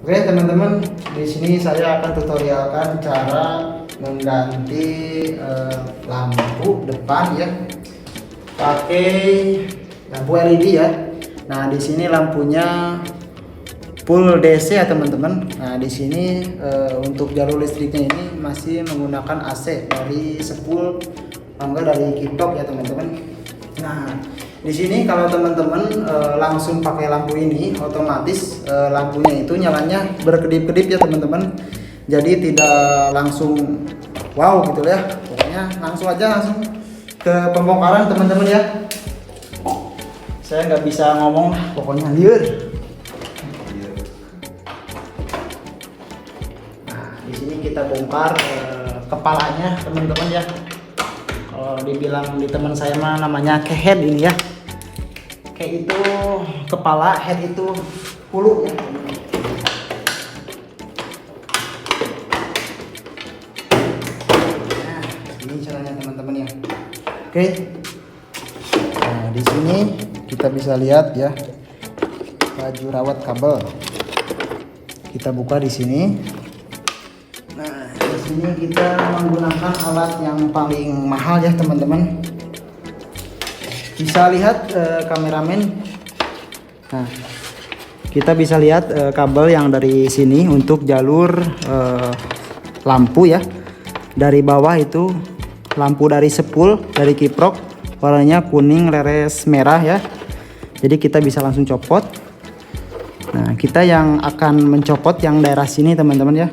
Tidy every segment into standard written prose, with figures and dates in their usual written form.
Oke teman-teman, di sini saya akan tutorialkan cara mengganti lampu depan ya, pakai lampu LED ya. Nah di sini lampunya full DC ya teman-teman. Nah di sini untuk jalur listriknya ini masih menggunakan AC dari spool, enggak dari kiprok ya teman-teman. Nah di sini kalau teman-teman langsung pakai lampu ini, otomatis lampunya itu nyalanya berkedip-kedip ya teman-teman. Jadi tidak langsung wow gitu ya. Pokoknya langsung ke pembongkaran teman-teman ya. Saya nggak bisa ngomong, pokoknya liur. Nah di sini kita bongkar kepalanya teman-teman ya. Kalau dibilang di teman saya mah namanya head ini ya. Kayak itu kepala, head itu hulu ya. Nah, ini caranya teman-teman ya. Oke. Nah, di sini kita bisa lihat ya baju rawat kabel. Kita buka di sini. Nah, di sini kita menggunakan alat yang paling mahal ya teman-teman. Bisa lihat kameramen. Nah, kita bisa lihat kabel yang dari sini untuk jalur lampu ya. Dari bawah itu lampu dari spool, dari kiprok, warnanya kuning leres merah ya. Jadi kita bisa langsung copot. Nah, kita yang akan mencopot yang daerah sini teman-teman ya.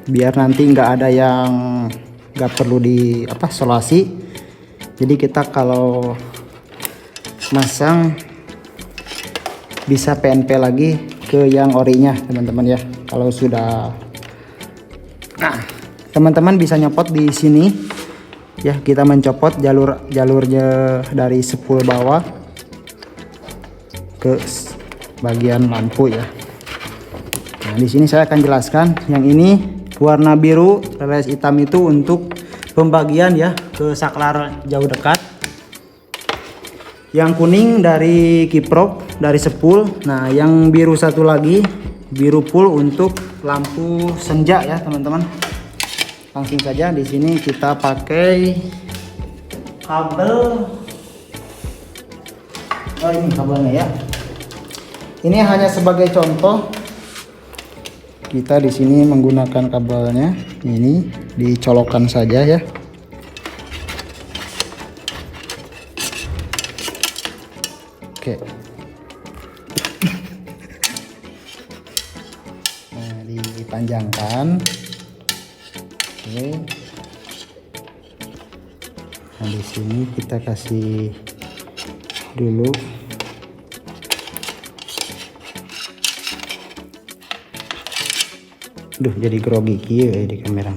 Biar nanti nggak ada yang nggak perlu di isolasi. Jadi kita kalau masang bisa PNP lagi ke yang orinya teman-teman ya. Kalau sudah, nah teman-teman bisa nyopot di sini ya. Kita mencopot jalurnya dari spool bawah ke bagian lampu ya. Nah di sini saya akan jelaskan. Yang ini warna biru leres hitam itu untuk pembagian ya ke saklar jauh dekat. Yang kuning dari kiprok, dari spool. Nah yang biru satu lagi biru full untuk lampu senja ya teman-teman. Langsung saja di sini kita pakai kabel. Oh ini kabelnya ya. Ini hanya sebagai contoh. Kita di sini menggunakan kabelnya ini dicolokkan saja ya. Oke. Nah, dipanjangkan. Oke. Nah, di sini kita kasih dulu. Duh, jadi grogi kieu di kamera.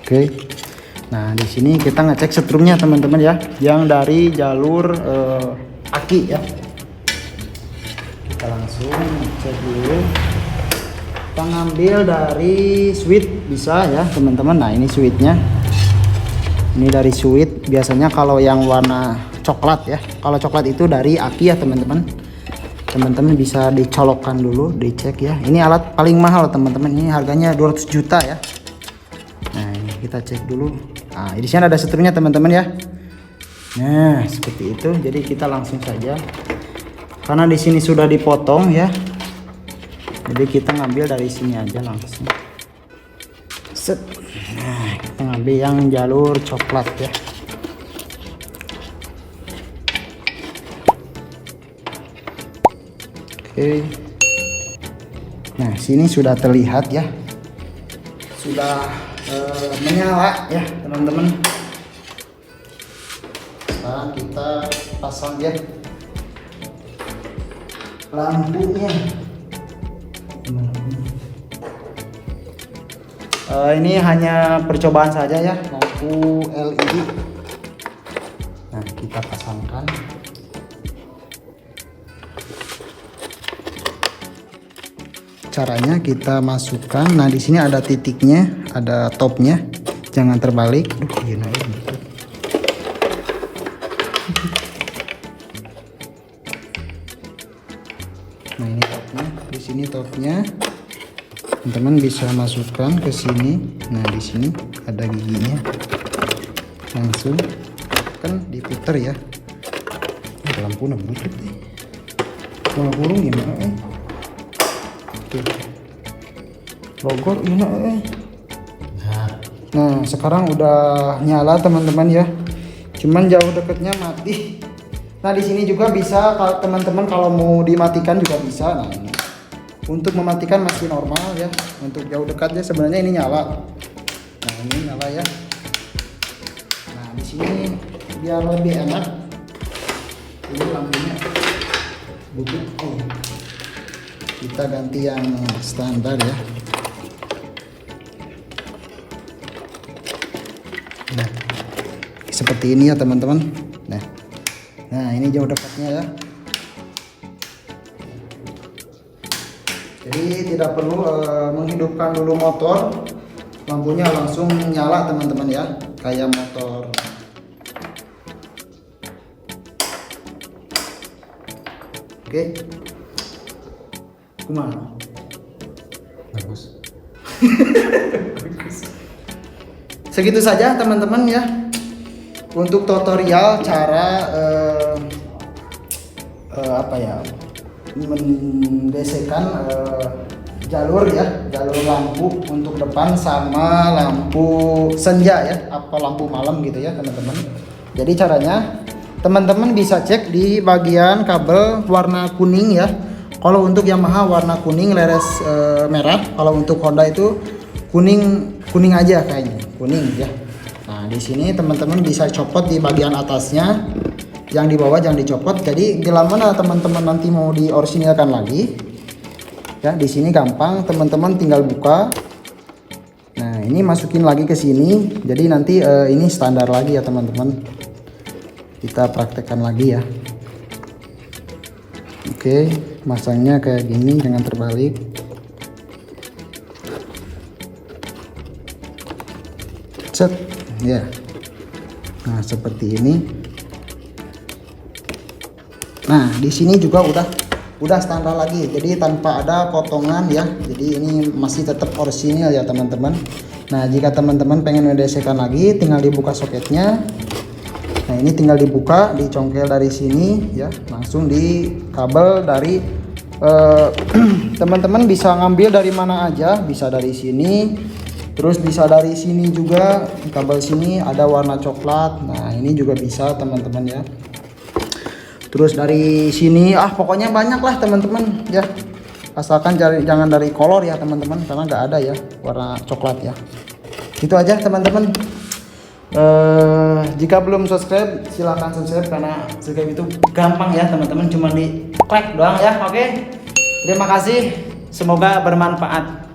Oke. Nah, di sini kita ngecek setrumnya teman-teman ya, yang dari jalur aki ya. Kita langsung cek dulu. Kita ngambil dari switch bisa ya teman-teman. Nah, ini switchnya. Ini dari switch. Biasanya kalau yang warna coklat ya, kalau coklat itu dari aki ya teman-teman. Teman-teman bisa dicolokkan dulu, dicek ya. Ini alat paling mahal teman-teman, ini harganya 200 juta ya. Nah ini kita cek dulu. Nah di sini ada setrumnya teman-teman ya. Nah seperti itu. Jadi kita langsung saja, karena di sini sudah dipotong ya, jadi kita ngambil dari sini aja langsung. Set. Nah kita ngambil yang jalur coklat ya. Oke. Nah sini sudah terlihat ya, sudah menyala ya teman-teman. Sekarang kita pasang ya lampunya. Ini hanya percobaan saja ya, lampu LED. Nah kita pasangkan. Caranya kita masukkan. Nah di sini ada titiknya, ada topnya. jangan terbalik. Gini gitu. Nah ini topnya, di sini topnya. Teman-teman bisa masukkan ke sini. Nah di sini ada giginya, langsung kan diputer ya. Lampu nembutut nih. Kalau burung gimana? Tuh. Logo gimana? Nah sekarang udah nyala teman-teman ya. Cuman jauh dekatnya mati. Nah di sini juga bisa kalau teman-teman kalau mau dimatikan juga bisa. Nah ini untuk mematikan masih normal ya. Untuk jauh dekatnya sebenarnya ini nyala. Nah ini nyala ya. Nah di sini biar lebih enak, ini lampunya butut. Kita ganti yang standar ya. Nah seperti ini ya teman-teman. Nah ini jauh dekatnya ya. Jadi tidak perlu menghidupkan dulu motor, lampunya langsung nyala teman-teman ya, kayak motor. Oke, kumaha? Bagus. Segitu saja teman-teman ya untuk tutorial cara mendesakan jalur lampu untuk depan sama lampu senja ya, apa lampu malam gitu ya teman-teman. Jadi caranya teman-teman bisa cek di bagian kabel warna kuning ya. Kalau untuk Yamaha warna kuning leres merah, kalau untuk Honda itu kuning aja kayaknya, kuning ya. Nah, di sini teman-teman bisa copot di bagian atasnya, yang di bawah jangan dicopot. Jadi bila mana teman-teman nanti mau diorisinilkan lagi, ya di sini gampang, teman-teman tinggal buka. Nah, ini masukin lagi ke sini. Jadi nanti ini standar lagi ya teman-teman. Kita praktekkan lagi ya. Oke, masangnya kayak gini, jangan terbalik. Set, ya. Nah, seperti ini. Nah, di sini juga udah standar lagi. Jadi tanpa ada potongan ya. Jadi ini masih tetap orisinil ya teman-teman. Nah, jika teman-teman pengen mendesakan lagi, tinggal dibuka soketnya. Nah, ini tinggal dibuka, dicongkel dari sini ya, langsung di kabel dari teman-teman bisa ngambil dari mana aja, bisa dari sini, terus bisa dari sini juga. Di kabel sini ada warna coklat. Nah, ini juga bisa teman-teman ya. Terus dari sini, pokoknya banyak lah teman-teman ya. Asalkan jangan dari kolor ya teman-teman, karena nggak ada ya warna coklat ya. Itu aja teman-teman. Jika belum subscribe silahkan subscribe, karena subscribe itu gampang ya teman-teman, cuma di klik doang ya. Oke, terima kasih, semoga bermanfaat.